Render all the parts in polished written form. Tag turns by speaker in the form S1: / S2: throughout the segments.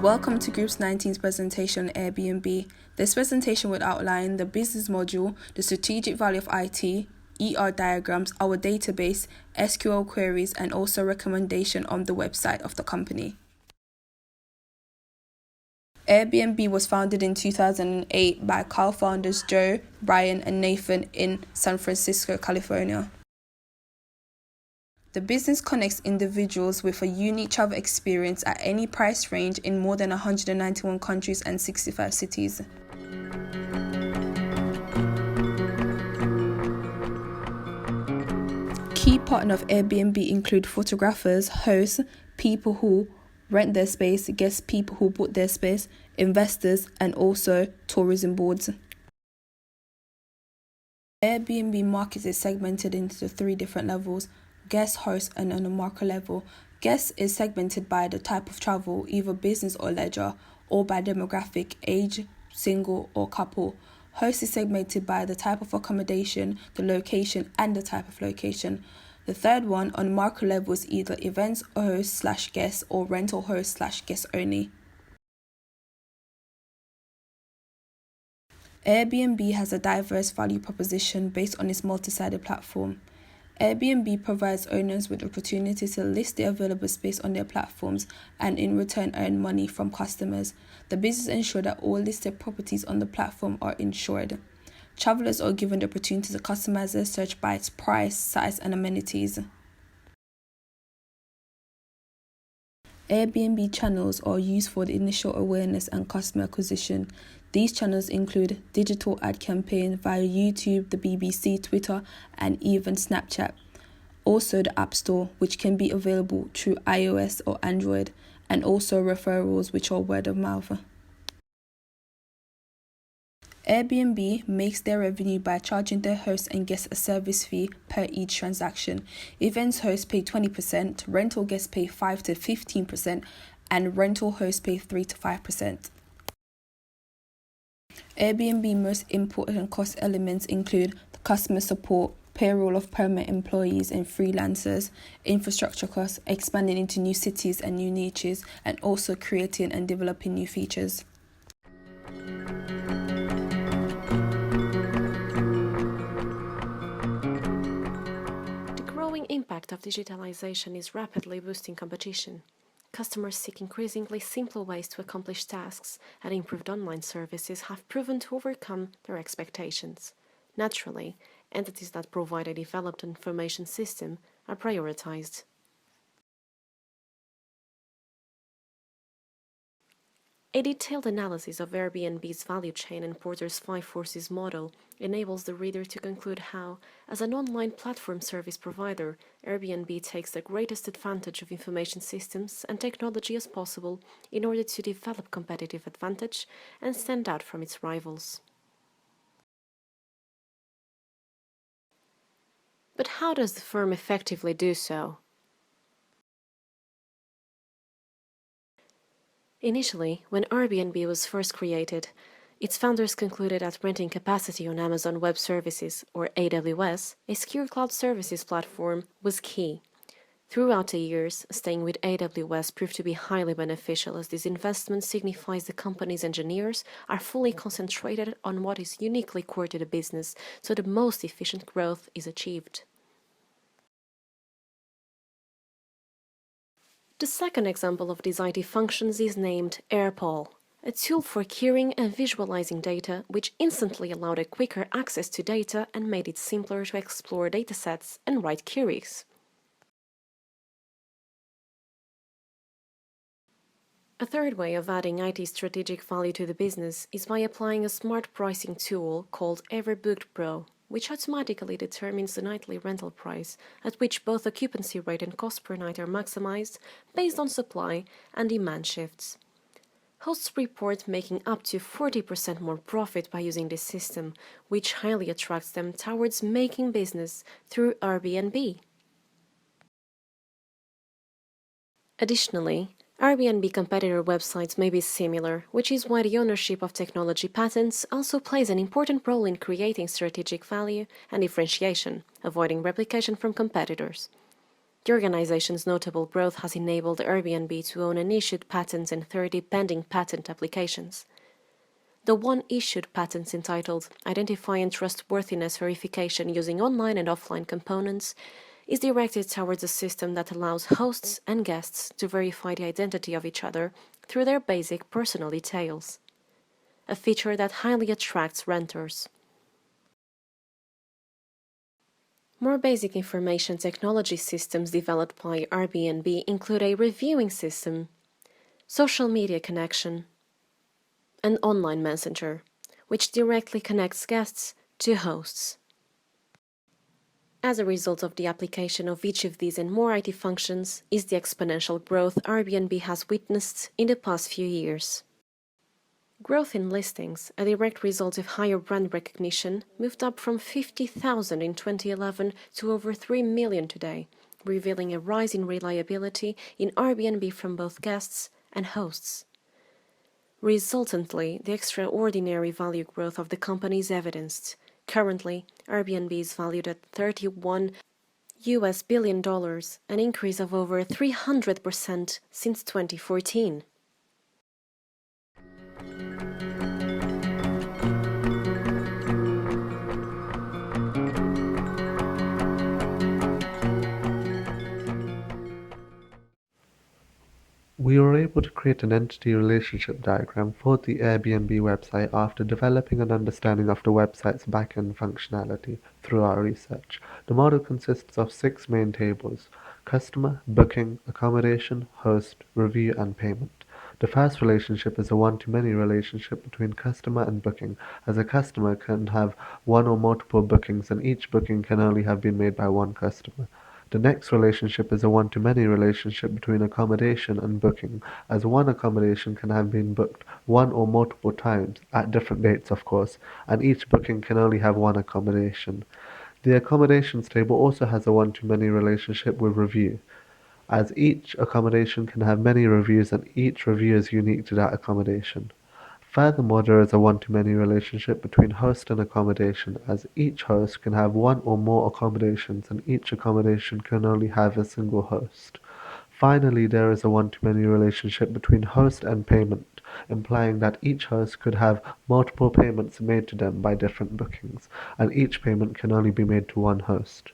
S1: Welcome to Groups 19's presentation on Airbnb. This presentation will outline the business module, the strategic value of IT, ER diagrams, our database, SQL queries, and also recommendation on the website of the company. Airbnb was founded in 2008 by co-founders Joe, Brian, and Nathan in San Francisco, California. The business connects individuals with a unique travel experience at any price range in more than 191 countries and 65 cities. Key partners of Airbnb include photographers, hosts, people who rent their space, guest people who book their space, investors, and also tourism boards. Airbnb market is segmented into 3 different levels: guest, host, and on a macro level. Guest is segmented by the type of travel, either business or leisure, or by demographic, age, single or couple. Host is segmented by the type of accommodation, the location, and the type of location. The third one on macro level is either events host/guest or rental host/guest only. Airbnb has a diverse value proposition based on its multi-sided platform. Airbnb provides owners with the opportunity to list their available space on their platforms and in return earn money from customers. The business ensures that all listed properties on the platform are insured. Travelers are given the opportunity to customize their search by its price, size, and amenities. Airbnb channels are used for the initial awareness and customer acquisition. These channels include digital ad campaigns via YouTube, the BBC, Twitter, and even Snapchat. Also the App Store, which can be available through iOS or Android, and also referrals, which are word of mouth. Airbnb makes their revenue by charging their hosts and guests a service fee per each transaction. Events hosts pay 20%, rental guests pay 5 to 15%, and rental hosts pay 3 to 5%. Airbnb most important cost elements include the customer support, payroll of permanent employees and freelancers, infrastructure costs, expanding into new cities and new niches, and also creating and developing new features.
S2: The growing impact of digitalization is rapidly boosting competition. Customers seek increasingly simpler ways to accomplish tasks, and improved online services have proven to overcome their expectations. Naturally, entities that provide a developed information system are prioritized. A detailed analysis of Airbnb's value chain and Porter's 5 forces model enables the reader to conclude how, as an online platform service provider, Airbnb takes the greatest advantage of information systems and technology as possible in order to develop competitive advantage and stand out from its rivals. But how does the firm effectively do so? Initially, when Airbnb was first created, its founders concluded that renting capacity on Amazon Web Services, or AWS, a secure cloud services platform, was key. Throughout the years, staying with AWS proved to be highly beneficial, as this investment signifies the company's engineers are fully concentrated on what is uniquely core to the business, so the most efficient growth is achieved. The second example of these IT functions is named AirPal, a tool for querying and visualizing data, which instantly allowed a quicker access to data and made it simpler to explore datasets and write queries. A third way of adding IT strategic value to the business is by applying a smart pricing tool called Everbooked Pro, which automatically determines the nightly rental price, at which both occupancy rate and cost per night are maximized based on supply and demand shifts. Hosts report making up to 40% more profit by using this system, which highly attracts them towards making business through Airbnb. Additionally, Airbnb competitor websites may be similar, which is why the ownership of technology patents also plays an important role in creating strategic value and differentiation, avoiding replication from competitors. The organization's notable growth has enabled Airbnb to own and issued patents in 30 pending patent applications. The one issued patent entitled Identifying Trustworthiness Verification Using Online and Offline Components is directed towards a system that allows hosts and guests to verify the identity of each other through their basic personal details, a feature that highly attracts renters. More basic information technology systems developed by Airbnb include a reviewing system, social media connection, and online messenger, which directly connects guests to hosts. As a result of the application of each of these and more IT functions is the exponential growth Airbnb has witnessed in the past few years. Growth in listings, a direct result of higher brand recognition, moved up from 50,000 in 2011 to over 3 million today, revealing a rise in reliability in Airbnb from both guests and hosts. Resultantly, the extraordinary value growth of the company is evidenced. Currently, Airbnb is valued at $31 billion, an increase of over 300% since 2014.
S3: We were able to create an entity relationship diagram for the Airbnb website after developing an understanding of the website's back-end functionality through our research. The model consists of 6 main tables: customer, booking, accommodation, host, review, and payment. The first relationship is a one-to-many relationship between customer and booking, as a customer can have one or multiple bookings and each booking can only have been made by one customer. The next relationship is a one-to-many relationship between accommodation and booking, as one accommodation can have been booked one or multiple times, at different dates of course, and each booking can only have one accommodation. The accommodations table also has a one-to-many relationship with review, as each accommodation can have many reviews and each review is unique to that accommodation. Furthermore, there is a one-to-many relationship between host and accommodation, as each host can have one or more accommodations and each accommodation can only have a single host. Finally, there is a one-to-many relationship between host and payment, implying that each host could have multiple payments made to them by different bookings, and each payment can only be made to one host.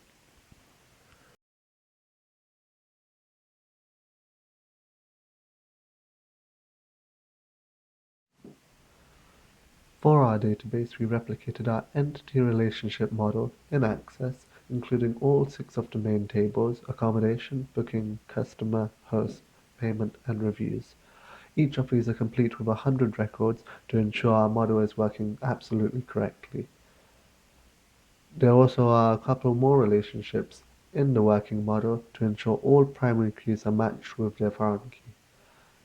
S3: For our database, we replicated our entity relationship model in Access, including all 6 of the main tables: accommodation, booking, customer, host, payment, and reviews. Each of these are complete with 100 records to ensure our model is working absolutely correctly. There also are a couple more relationships in the working model to ensure all primary keys are matched with their foreign key.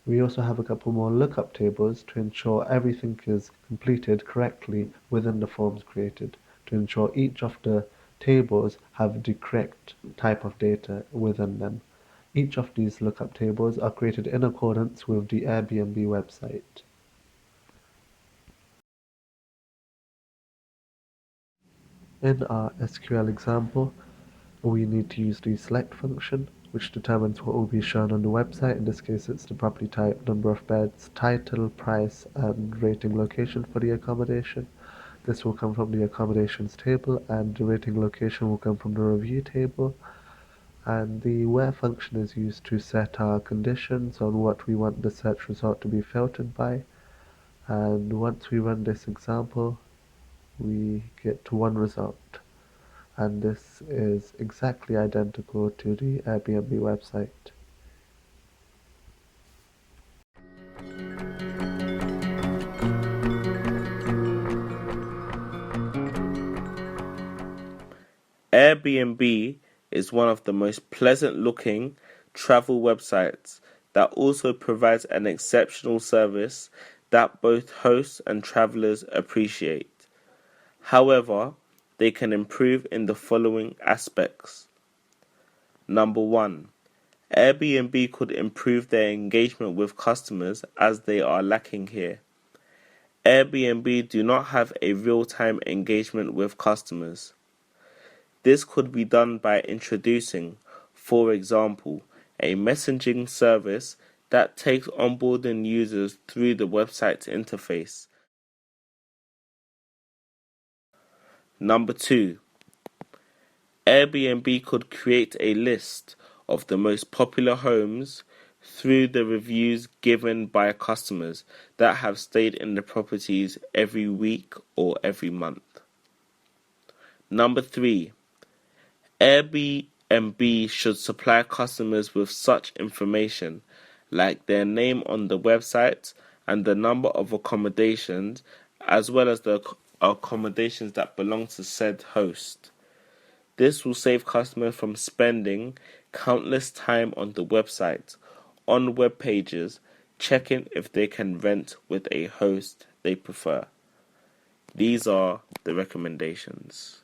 S3: We also have a couple more lookup tables to ensure everything is completed correctly within the forms created, to ensure each of the tables have the correct type of data within them. Each of these lookup tables are created in accordance with the Airbnb website. In our SQL example, we need to use the select function, which determines what will be shown on the website. In this case, it's the property type, number of beds, title, price, and rating location for the accommodation. This will come from the accommodations table, and the rating location will come from the review table. And the where function is used to set our conditions on what we want the search result to be filtered by. And once we run this example, we get to one result. And this is exactly identical to the Airbnb website.
S4: Airbnb is one of the most pleasant looking travel websites that also provides an exceptional service that both hosts and travelers appreciate. However, they can improve in the following aspects. Number 1. Airbnb could improve their engagement with customers as they are lacking here. Airbnb do not have a real-time engagement with customers. This could be done by introducing For example, a messaging service that takes onboarding users through the website interface. Number 2. Airbnb could create a list of the most popular homes through the reviews given by customers that have stayed in the properties every week or every month. Number 3. Airbnb should supply customers with such information, like their name on the website and the number of accommodations, as well as the accommodations that belong to said host. This will save customers from spending countless time on the website, on web pages, checking if they can rent with a host they prefer. These are the recommendations.